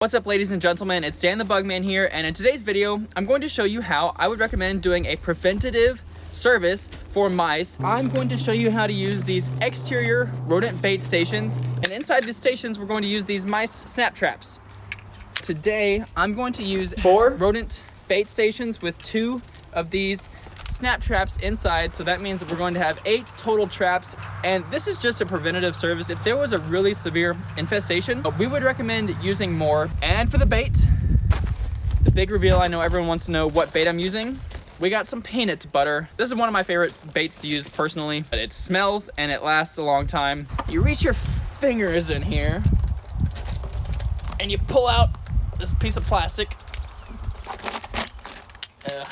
What's up, ladies and gentlemen, it's Dan the Bugman here, and in today's video I'm going to show you how I would recommend doing a preventative service for mice. I'm going to show you how to use these exterior rodent bait stations, and inside these stations we're going to use these mice snap traps. Today I'm going to use 4 rodent bait stations with 2 of these snap traps inside, so that means that we're going to have 8 total traps, and this is just a preventative service. If there was a really severe infestation, we would recommend using more. And for the bait, the big reveal, I know everyone wants to know what bait I'm using. We got some peanut butter. This is one of my favorite baits to use personally, but it smells and it lasts a long time. You reach your fingers in here and you pull out this piece of plastic.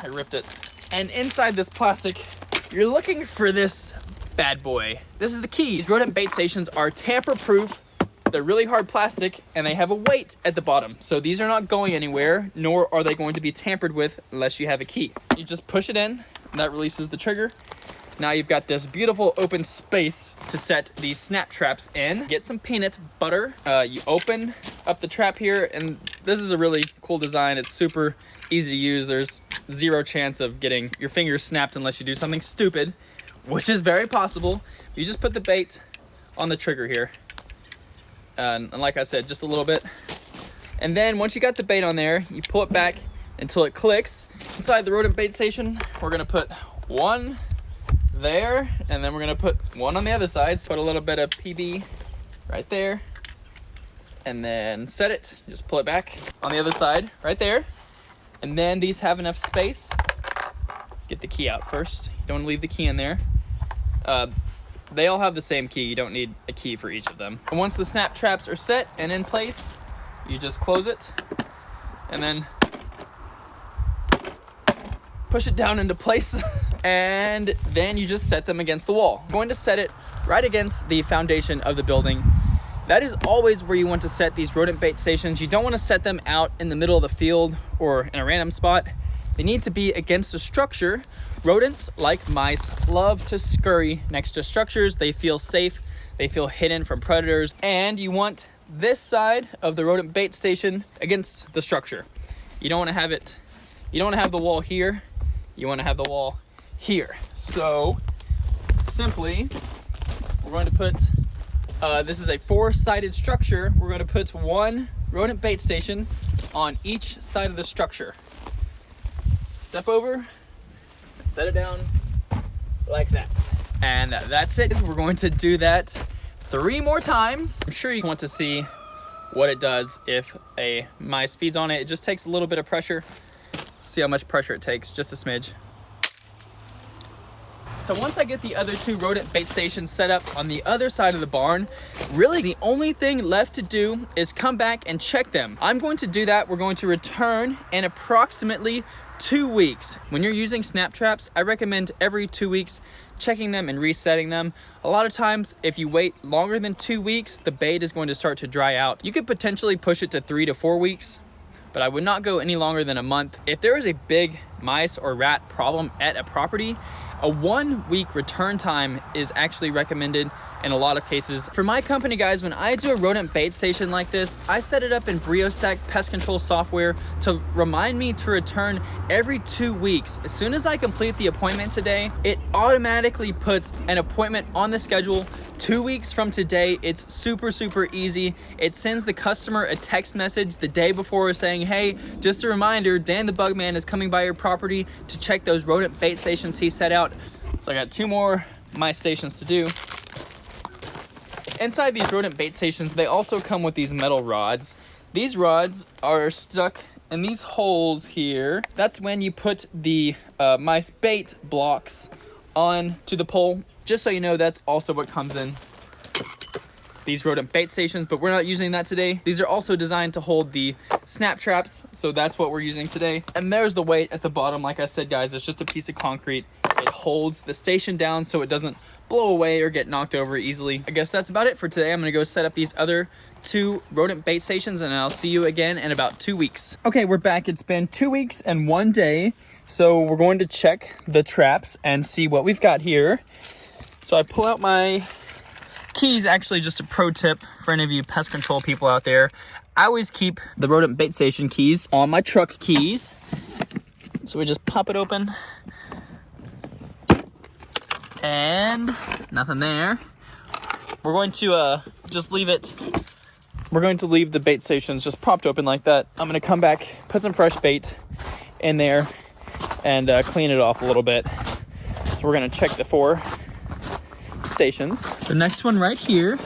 I ripped it. And inside this plastic, you're looking for this bad boy. This is the key. These rodent bait stations are tamper-proof. They're really hard plastic, and they have a weight at the bottom. So these are not going anywhere, nor are they going to be tampered with unless you have a key. You just push it in, and that releases the trigger. Now you've got this beautiful open space to set these snap traps in. Get some peanut butter. You open up the trap here, and this is a really cool design. It's super easy to use. There's 0 chance of getting your fingers snapped unless you do something stupid, which is very possible. You just put the bait on the trigger here. And like I said, just a little bit. And then once you got the bait on there, you pull it back until it clicks. Inside the rodent bait station, we're gonna put 1 there, and then we're gonna put 1 on the other side. So put a little bit of PB right there, and then set it. Just pull it back on the other side right there. And then these have enough space. Get the key out first. You don't want to leave the key in there. They all have the same key. You don't need a key for each of them. And once the snap traps are set and in place, you just close it and then push it down into place. And then you just set them against the wall. I'm going to set it right against the foundation of the building. That is always where you want to set these rodent bait stations. You don't want to set them out in the middle of the field or in a random spot. They need to be against a structure. Rodents, like mice, love to scurry next to structures. They feel safe. They feel hidden from predators. And you want this side of the rodent bait station against the structure. You don't want to have it, you don't want to have the wall here. You want to have the wall here. So simply, we're going to put this is a 4-sided structure. We're going to put 1 rodent bait station on each side of the structure. Step over and set it down like that. And that's it. We're going to do that 3 more times. I'm sure you want to see what it does if a mice feeds on it. It just takes a little bit of pressure. See how much pressure it takes, just a smidge. So once I get the other 2 rodent bait stations set up on the other side of the barn, really the only thing left to do is come back and check them. I'm going to do that. We're going to return in approximately 2 weeks. When you're using snap traps, I recommend every 2 weeks checking them and resetting them. A lot of times, if you wait longer than 2 weeks, the bait is going to start to dry out. You could potentially push it to 3 to 4 weeks, but I would not go any longer than a month. If there is a big mice or rat problem at a property, a 1-week return time is actually recommended in a lot of cases. For my company, guys, when I do a rodent bait station like this, I set it up in BrioStack pest control software to remind me to return every 2 weeks. As soon as I complete the appointment today, it automatically puts an appointment on the schedule 2 weeks from today. It's super, super easy. It sends the customer a text message the day before saying, hey, just a reminder, Dan the Bugman is coming by your property to check those rodent bait stations he set out. So I got 2 more mice stations to do. Inside these rodent bait stations, they also come with these metal rods. These rods are stuck in these holes here. That's when you put the mice bait blocks onto the pole. Just so you know, that's also what comes in these rodent bait stations, but we're not using that today. These are also designed to hold the snap traps, so that's what we're using today. And there's the weight at the bottom. Like I said, guys, it's just a piece of concrete. It holds the station down so it doesn't blow away or get knocked over easily. I guess that's about it for today. I'm gonna go set up these other 2 rodent bait stations, and I'll see you again in about 2 weeks. Okay, we're back. It's been 2 weeks and 1 day. So we're going to check the traps and see what we've got here. So I pull out my keys. Actually, just a pro tip for any of you pest control people out there. I always keep the rodent bait station keys on my truck keys. So we just pop it open. And nothing there. We're going to just leave it. We're going to leave the bait stations just propped open like that. I'm gonna come back, put some fresh bait in there, and clean it off a little bit. So we're gonna check the 4 stations. The next one right here.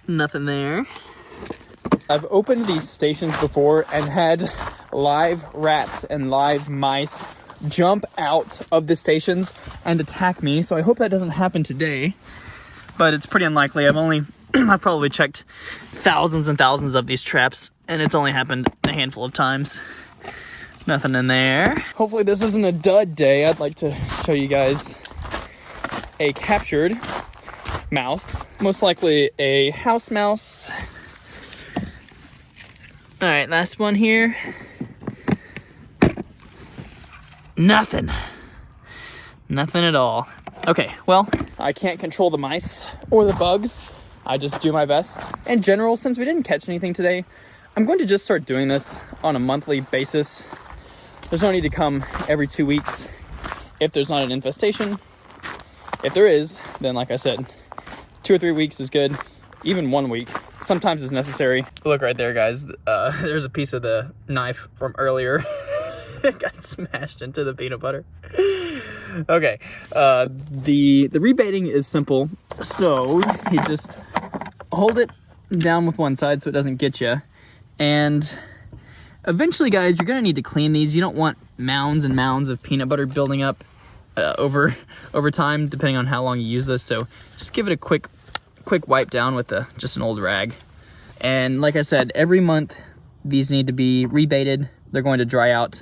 Nothing there. I've opened these stations before and had live rats and live mice jump out of the stations and attack me, so I hope that doesn't happen today, but it's pretty unlikely. I've probably checked thousands and thousands of these traps, and it's only happened a handful of times. Nothing in there. Hopefully this isn't a dud day. I'd like to show you guys a captured mouse, most likely a house mouse. All right, last one here. Nothing at all. Okay, well, I can't control the mice or the bugs. I just do my best. In general, since we didn't catch anything today, I'm going to just start doing this on a monthly basis. There's no need to come every 2 weeks if there's not an infestation. If there is, then like I said, 2 or 3 weeks is good. Even 1 week sometimes is necessary. Look right there, guys. There's a piece of the knife from earlier. It got smashed into the peanut butter. Okay, the rebaiting is simple. So you just hold it down with one side so it doesn't get you. And eventually, guys, you're gonna need to clean these. You don't want mounds and mounds of peanut butter building up over time, depending on how long you use this. So just give it a quick wipe down with just an old rag. And like I said, every month these need to be rebaited. They're going to dry out.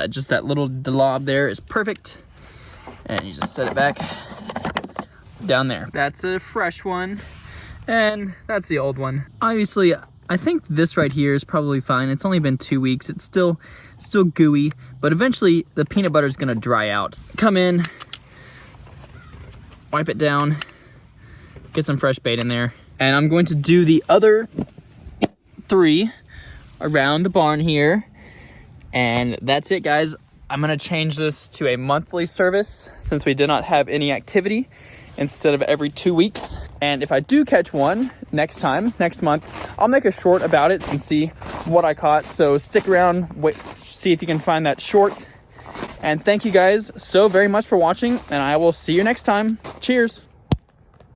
Just that little glob there is perfect. And you just set it back down there. That's a fresh one. And that's the old one. Obviously, I think this right here is probably fine. It's only been 2 weeks. It's still gooey, but eventually the peanut butter is gonna dry out. Come in, wipe it down, get some fresh bait in there. And I'm going to do the other 3 around the barn here. And that's it, guys. I'm gonna change this to a monthly service since we did not have any activity, instead of every 2 weeks. And if I do catch one next month, I'll make a short about it and see what I caught. So stick around, wait, see if you can find that short. And thank you guys so very much for watching, and I will see you next time. Cheers.